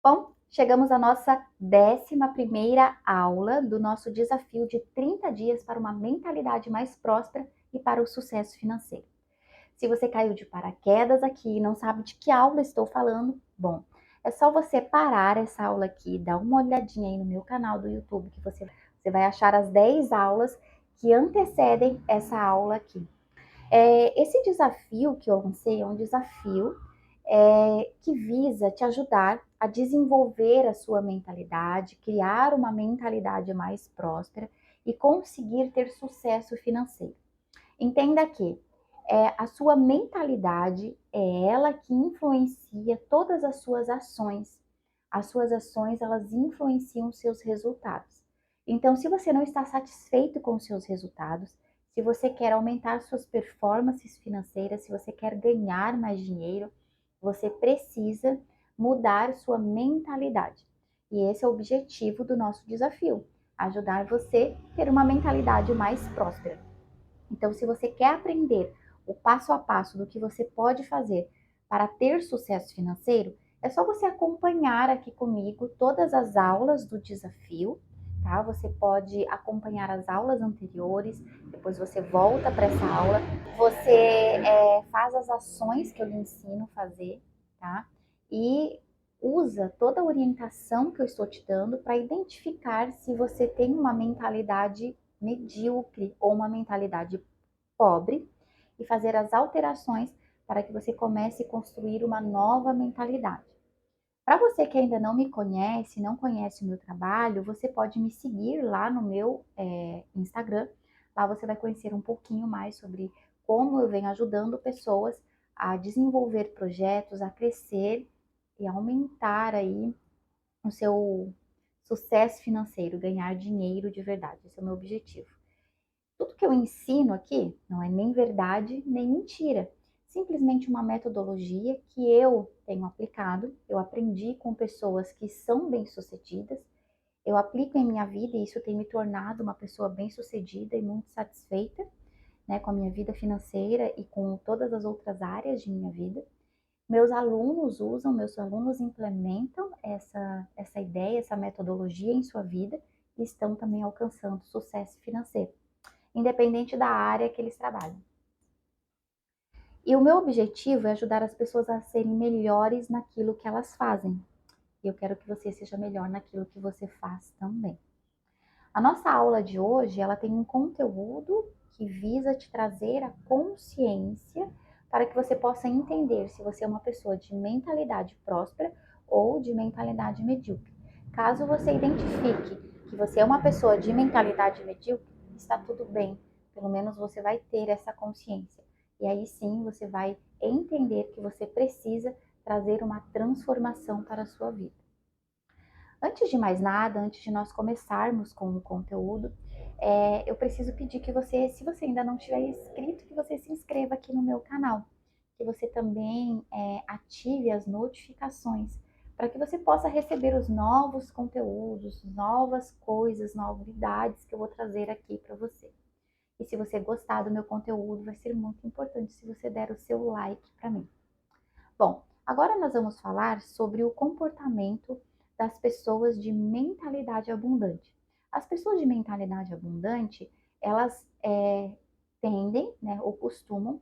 Bom, chegamos à nossa 11ª aula do nosso desafio de 30 dias para uma mentalidade mais próspera e para o sucesso financeiro. Se você caiu de paraquedas aqui e não sabe de que aula estou falando, bom, é só você parar essa aula aqui, dar uma olhadinha aí no meu canal do YouTube que você vai achar as 10 aulas que antecedem essa aula aqui. Esse desafio que eu lancei é um desafio que visa te ajudar a desenvolver a sua mentalidade, criar uma mentalidade mais próspera e conseguir ter sucesso financeiro. Entenda que a sua mentalidade é ela que influencia todas as suas ações. As suas ações, elas influenciam os seus resultados. Então, se você não está satisfeito com os seus resultados, se você quer aumentar suas performances financeiras, se você quer ganhar mais dinheiro, você precisa mudar sua mentalidade. E esse é o objetivo do nosso desafio, ajudar você a ter uma mentalidade mais próspera. Então, se você quer aprender o passo a passo do que você pode fazer para ter sucesso financeiro, é só você acompanhar aqui comigo todas as aulas do desafio, tá? Você pode acompanhar as aulas anteriores, depois você volta para essa aula, você faz as ações que eu lhe ensino a fazer, tá? E usa toda a orientação que eu estou te dando para identificar se você tem uma mentalidade medíocre ou uma mentalidade pobre e fazer as alterações para que você comece a construir uma nova mentalidade. Para você que ainda não me conhece, não conhece o meu trabalho, você pode me seguir lá no meu Instagram. Lá você vai conhecer um pouquinho mais sobre como eu venho ajudando pessoas a desenvolver projetos, a crescer e aumentar aí o seu sucesso financeiro, ganhar dinheiro de verdade. Esse é o meu objetivo. Tudo que eu ensino aqui não é nem verdade nem mentira, simplesmente uma metodologia que eu tenho aplicado, eu aprendi com pessoas que são bem-sucedidas, eu aplico em minha vida e isso tem me tornado uma pessoa bem-sucedida e muito satisfeita, né, com a minha vida financeira e com todas as outras áreas de minha vida. Meus alunos usam, meus alunos implementam essa ideia, essa metodologia em sua vida e estão também alcançando sucesso financeiro, independente da área que eles trabalham. E o meu objetivo é ajudar as pessoas a serem melhores naquilo que elas fazem. E eu quero que você seja melhor naquilo que você faz também. A nossa aula de hoje, ela tem um conteúdo que visa te trazer a consciência para que você possa entender se você é uma pessoa de mentalidade próspera ou de mentalidade medíocre. Caso você identifique que você é uma pessoa de mentalidade medíocre, está tudo bem. Pelo menos você vai ter essa consciência. E aí sim você vai entender que você precisa trazer uma transformação para a sua vida. Antes de mais nada, antes de nós começarmos com o conteúdo, eu preciso pedir que você, se você ainda não tiver inscrito, que você se inscreva aqui no meu canal, que você também ative as notificações, para que você possa receber os novos conteúdos, novas coisas, novidades que eu vou trazer aqui para você. E se você gostar do meu conteúdo, vai ser muito importante se você der o seu like para mim. Bom, agora nós vamos falar sobre o comportamento das pessoas de mentalidade abundante. As pessoas de mentalidade abundante, elas tendem, né, ou costumam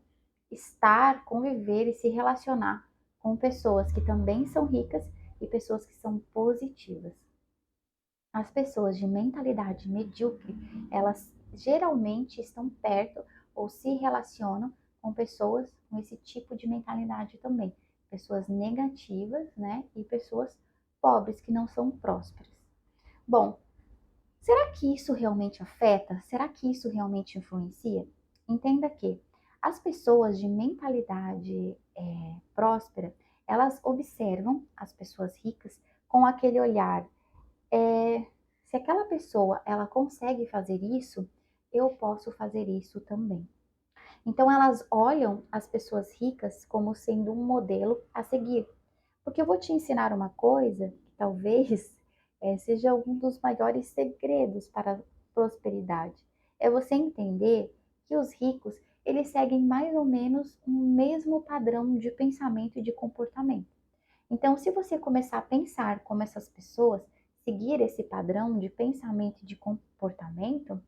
estar, conviver e se relacionar com pessoas que também são ricas e pessoas que são positivas. As pessoas de mentalidade medíocre, elas geralmente estão perto ou se relacionam com pessoas com esse tipo de mentalidade também. Pessoas negativas, né? E pessoas pobres que não são prósperas. Bom, será que isso realmente afeta? Será que isso realmente influencia? Entenda que as pessoas de mentalidade próspera, elas observam as pessoas ricas com aquele olhar se aquela pessoa ela consegue fazer isso, eu posso fazer isso também. Então elas olham as pessoas ricas como sendo um modelo a seguir. Porque eu vou te ensinar uma coisa que talvez seja um dos maiores segredos para a prosperidade. É você entender que os ricos, eles seguem mais ou menos o mesmo padrão de pensamento e de comportamento. Então, se você começar a pensar como essas pessoas, seguir esse padrão de pensamento e de comportamento,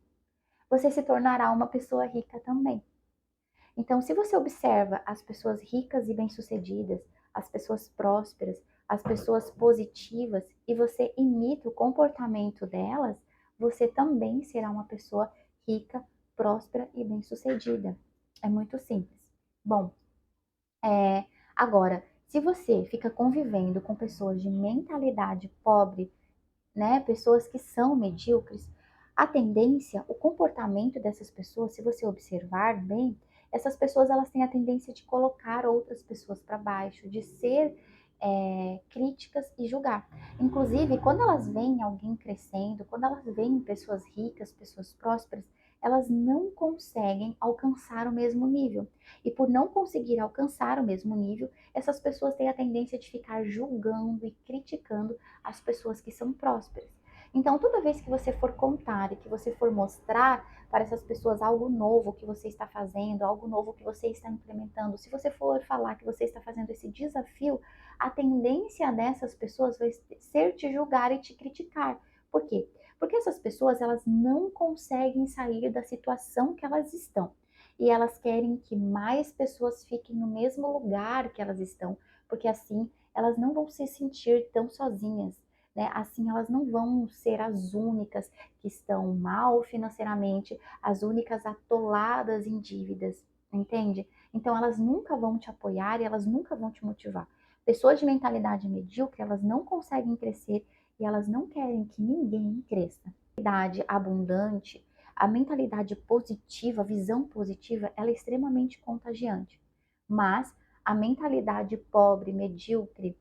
você se tornará uma pessoa rica também. Então, se você observa as pessoas ricas e bem-sucedidas, as pessoas prósperas, as pessoas positivas e você imita o comportamento delas, você também será uma pessoa rica, próspera e bem-sucedida. É muito simples. Bom, agora, se você fica convivendo com pessoas de mentalidade pobre, né, pessoas que são medíocres, a tendência, o comportamento dessas pessoas, se você observar bem, essas pessoas elas têm a tendência de colocar outras pessoas para baixo, de ser críticas e julgar. Inclusive, quando elas veem alguém crescendo, quando elas veem pessoas ricas, pessoas prósperas, elas não conseguem alcançar o mesmo nível. E por não conseguir alcançar o mesmo nível, essas pessoas têm a tendência de ficar julgando e criticando as pessoas que são prósperas. Então, toda vez que você for contar e que você for mostrar para essas pessoas algo novo que você está fazendo, algo novo que você está implementando, se você for falar que você está fazendo esse desafio, a tendência dessas pessoas vai ser te julgar e te criticar. Por quê? Porque essas pessoas elas não conseguem sair da situação que elas estão. E elas querem que mais pessoas fiquem no mesmo lugar que elas estão, porque assim elas não vão se sentir tão sozinhas, né? Assim elas não vão ser as únicas que estão mal financeiramente, as únicas atoladas em dívidas, entende? Então elas nunca vão te apoiar e elas nunca vão te motivar. Pessoas de mentalidade medíocre, elas não conseguem crescer e elas não querem que ninguém cresça. A mentalidade abundante, a mentalidade positiva, a visão positiva, ela é extremamente contagiante. Mas a mentalidade pobre, medíocre,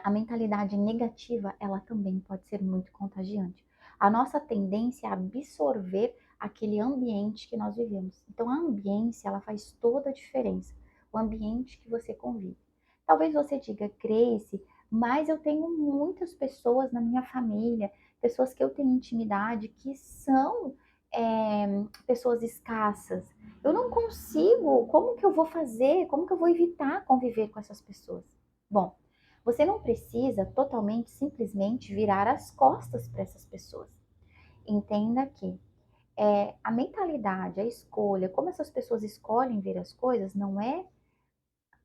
a mentalidade negativa, ela também pode ser muito contagiante. A nossa tendência é absorver aquele ambiente que nós vivemos. Então, a ambiência, ela faz toda a diferença. O ambiente que você convive. Talvez você diga, Grace, mas eu tenho muitas pessoas na minha família, pessoas que eu tenho intimidade, que são pessoas escassas. Eu não consigo, como que eu vou fazer? Como que eu vou evitar conviver com essas pessoas? Bom, você não precisa totalmente, simplesmente virar as costas para essas pessoas. Entenda que a mentalidade, a escolha, como essas pessoas escolhem ver as coisas, não é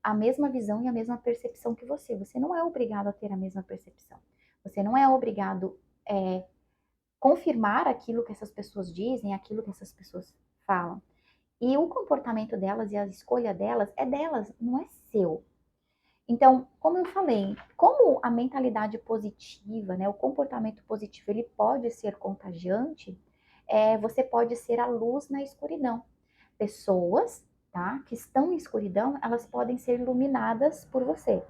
a mesma visão e a mesma percepção que você. Você não é obrigado a ter a mesma percepção. Você não é obrigado a confirmar aquilo que essas pessoas dizem, aquilo que essas pessoas falam. E o comportamento delas e a escolha delas, não é seu. Então, como eu falei, como a mentalidade positiva, né, o comportamento positivo, ele pode ser contagiante, você pode ser a luz na escuridão. Pessoas, tá, que estão em escuridão, elas podem ser iluminadas por você.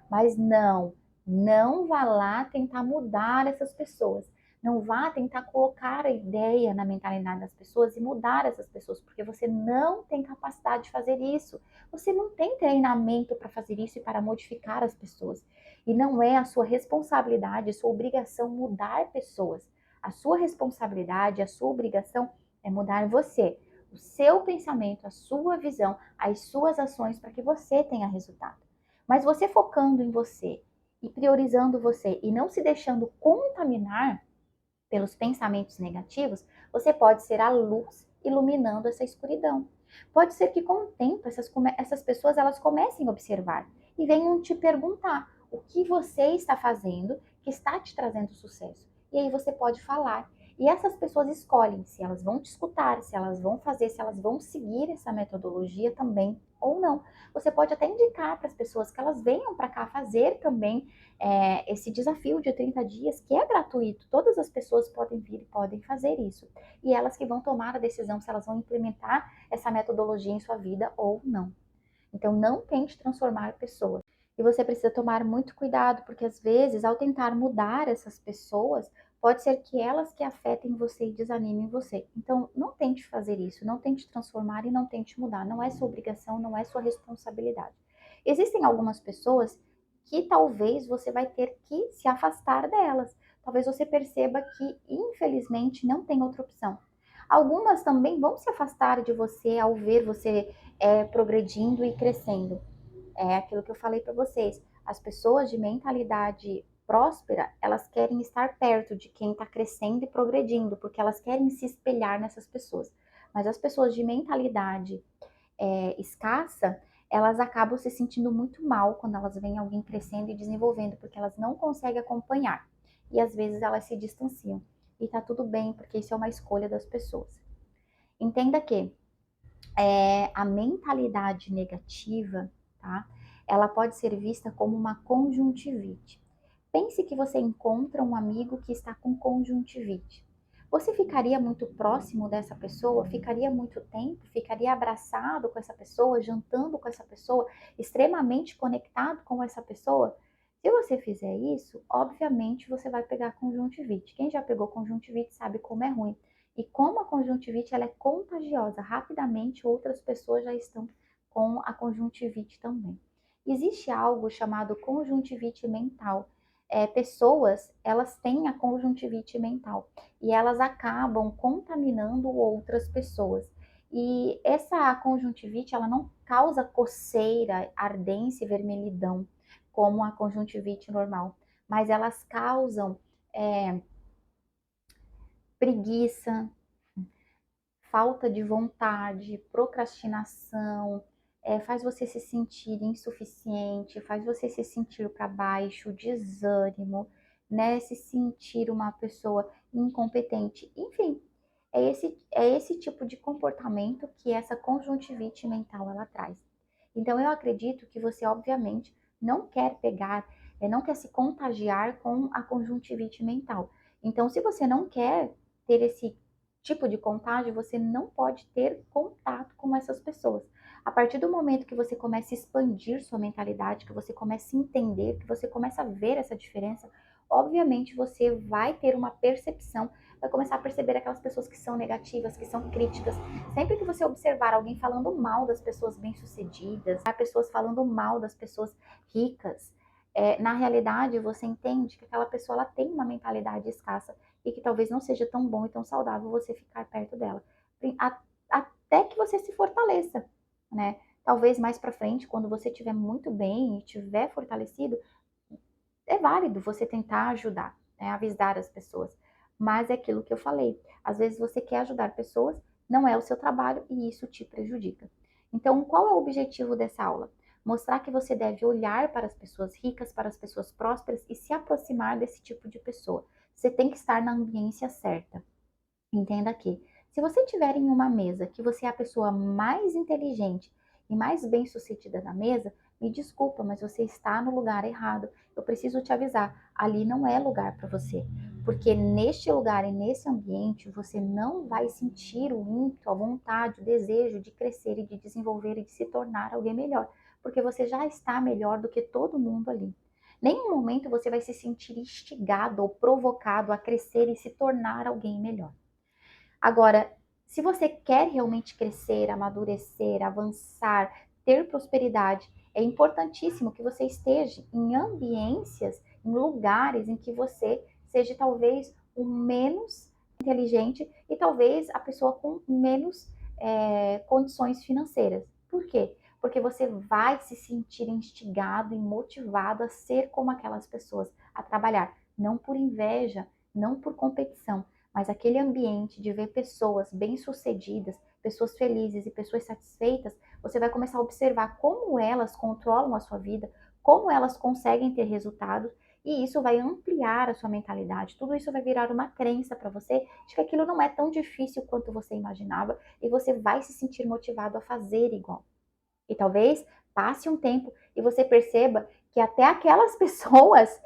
Mas não vá lá tentar mudar essas pessoas. Não vá tentar colocar a ideia na mentalidade das pessoas e mudar essas pessoas, porque você não tem capacidade de fazer isso. Você não tem treinamento para fazer isso e para modificar as pessoas. E não é a sua responsabilidade, a sua obrigação mudar pessoas. A sua responsabilidade, a sua obrigação é mudar você, o seu pensamento, a sua visão, as suas ações para que você tenha resultado. Mas você focando em você e priorizando você e não se deixando contaminar pelos pensamentos negativos, você pode ser a luz iluminando essa escuridão. Pode ser que com o tempo essas pessoas elas comecem a observar e venham te perguntar o que você está fazendo que está te trazendo sucesso. E aí você pode falar. E essas pessoas escolhem se elas vão te escutar, se elas vão fazer, se elas vão seguir essa metodologia também ou não. Você pode até indicar para as pessoas que elas venham para cá fazer também esse desafio de 30 dias, que é gratuito. Todas as pessoas podem vir e podem fazer isso. E elas que vão tomar a decisão se elas vão implementar essa metodologia em sua vida ou não. Então, não tente transformar pessoas. E você precisa tomar muito cuidado, porque às vezes, ao tentar mudar essas pessoas, pode ser que elas que afetem você e desanimem você. Então, não tente fazer isso, não tente transformar e não tente mudar. Não é sua obrigação, não é sua responsabilidade. Existem algumas pessoas que talvez você vai ter que se afastar delas. Talvez você perceba que, infelizmente, não tem outra opção. Algumas também vão se afastar de você ao ver você progredindo e crescendo. É aquilo que eu falei para vocês. As pessoas de mentalidade próspera, elas querem estar perto de quem está crescendo e progredindo, porque elas querem se espelhar nessas pessoas. Mas as pessoas de mentalidade escassa, elas acabam se sentindo muito mal quando elas veem alguém crescendo e desenvolvendo, porque elas não conseguem acompanhar. E às vezes elas se distanciam. E tá tudo bem, porque isso é uma escolha das pessoas. Entenda que a mentalidade negativa, tá? Ela pode ser vista como uma conjuntivite. Pense que você encontra um amigo que está com conjuntivite. Você ficaria muito próximo dessa pessoa? Ficaria muito tempo? Ficaria abraçado com essa pessoa, jantando com essa pessoa, extremamente conectado com essa pessoa? Se você fizer isso, obviamente você vai pegar conjuntivite. Quem já pegou conjuntivite sabe como é ruim. E como a conjuntivite ela é contagiosa, rapidamente outras pessoas já estão com a conjuntivite também. Existe algo chamado conjuntivite mental. Pessoas, elas têm a conjuntivite mental e elas acabam contaminando outras pessoas. E essa conjuntivite, ela não causa coceira, ardência e vermelhidão, como a conjuntivite normal, mas elas causam preguiça, falta de vontade, procrastinação, faz você se sentir insuficiente, faz você se sentir para baixo, desânimo, né? Se sentir uma pessoa incompetente. Enfim, é esse tipo de comportamento que essa conjuntivite mental ela traz. Então eu acredito que você, obviamente, não quer pegar, não quer se contagiar com a conjuntivite mental. Então, se você não quer ter esse tipo de contágio, você não pode ter contato com essas pessoas. A partir do momento que você começa a expandir sua mentalidade, que você começa a entender, que você começa a ver essa diferença, obviamente você vai ter uma percepção, vai começar a perceber aquelas pessoas que são negativas, que são críticas. Sempre que você observar alguém falando mal das pessoas bem-sucedidas, pessoas falando mal das pessoas ricas, na realidade você entende que aquela pessoa ela tem uma mentalidade escassa e que talvez não seja tão bom e tão saudável você ficar perto dela. Até que você se fortaleça, né? Talvez mais para frente, quando você estiver muito bem e estiver fortalecido, é válido você tentar ajudar, né? Avisar as pessoas. Mas é aquilo que eu falei. Às vezes você quer ajudar pessoas, não é o seu trabalho e isso te prejudica. Então, qual é o objetivo dessa aula? Mostrar que você deve olhar para as pessoas ricas, para as pessoas prósperas e se aproximar desse tipo de pessoa. Você tem que estar na ambiência certa. Entenda que, se você estiver em uma mesa que você é a pessoa mais inteligente e mais bem-sucedida da mesa, me desculpa, mas você está no lugar errado. Eu preciso te avisar, ali não é lugar para você. Porque neste lugar e nesse ambiente, você não vai sentir o ímpeto, a vontade, o desejo de crescer e de desenvolver e de se tornar alguém melhor. Porque você já está melhor do que todo mundo ali. Nenhum momento você vai se sentir instigado ou provocado a crescer e se tornar alguém melhor. Agora, se você quer realmente crescer, amadurecer, avançar, ter prosperidade, é importantíssimo que você esteja em ambiências, em lugares em que você seja talvez o menos inteligente e talvez a pessoa com menos condições financeiras. Por quê? Porque você vai se sentir instigado e motivado a ser como aquelas pessoas, a trabalhar, não por inveja, não por competição, mas aquele ambiente de ver pessoas bem-sucedidas, pessoas felizes e pessoas satisfeitas, você vai começar a observar como elas controlam a sua vida, como elas conseguem ter resultados, e isso vai ampliar a sua mentalidade. Tudo isso vai virar uma crença para você de que aquilo não é tão difícil quanto você imaginava, e você vai se sentir motivado a fazer igual. E talvez passe um tempo e você perceba que até aquelas pessoas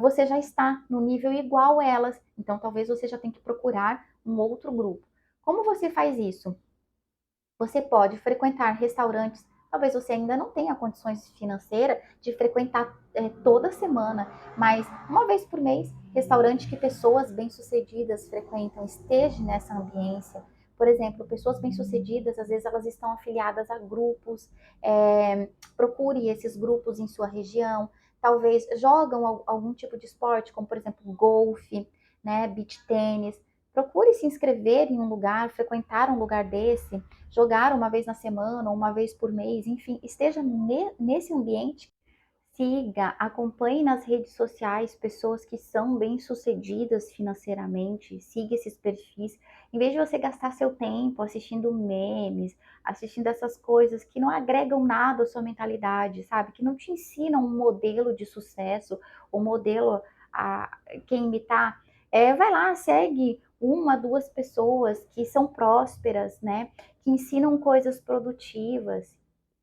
você já está no nível igual a elas. Então talvez você já tenha que procurar um outro grupo. Como você faz isso? Você pode frequentar restaurantes. Talvez você ainda não tenha condições financeiras de frequentar toda semana, mas uma vez por mês, restaurante que pessoas bem-sucedidas frequentam, esteja nessa ambiência. Por exemplo, pessoas bem-sucedidas, às vezes elas estão afiliadas a grupos, procure esses grupos em sua região, talvez jogam algum tipo de esporte, como por exemplo golfe, né, beach tênis. Procure se inscrever em um lugar, frequentar um lugar desse, jogar uma vez na semana, ou uma vez por mês, enfim, esteja nesse ambiente Siga, acompanhe nas redes sociais pessoas que são bem-sucedidas financeiramente, siga esses perfis. Em vez de você gastar seu tempo assistindo memes, assistindo essas coisas que não agregam nada à sua mentalidade, sabe? Que não te ensinam um modelo de sucesso, um modelo a quem imitar, vai lá, segue uma, duas pessoas que são prósperas, né? Que ensinam coisas produtivas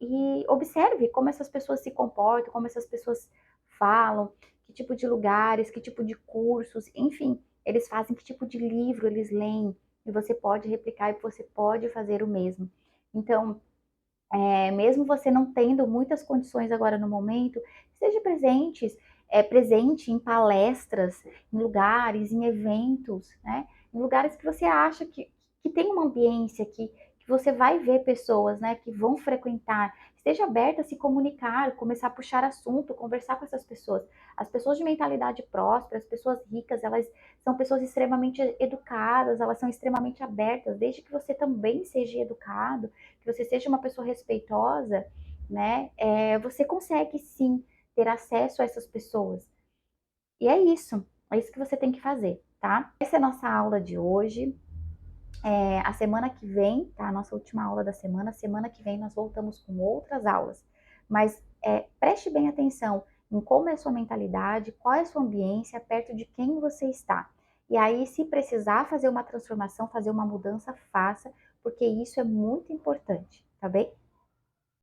e observe como essas pessoas se comportam, como essas pessoas falam, que tipo de lugares, que tipo de cursos, enfim, eles fazem, que tipo de livro eles leem, e você pode replicar e você pode fazer o mesmo. Então, mesmo você não tendo muitas condições agora no momento, esteja presente em palestras, em lugares, em eventos, né? Em lugares que você acha que tem uma ambiência, que você vai ver pessoas, né, que vão frequentar. Esteja aberta a se comunicar, começar a puxar assunto, conversar com essas pessoas. As pessoas de mentalidade próspera, as pessoas ricas, elas são pessoas extremamente educadas, elas são extremamente abertas, desde que você também seja educado, que você seja uma pessoa respeitosa, né? Você consegue sim ter acesso a essas pessoas. E é isso que você tem que fazer, tá? Essa é a nossa aula de hoje. A semana que vem, tá? A nossa última aula da semana que vem nós voltamos com outras aulas. Mas preste bem atenção em como é a sua mentalidade, qual é a sua ambiência, perto de quem você está. E aí, se precisar fazer uma transformação, fazer uma mudança, faça, porque isso é muito importante, tá bem?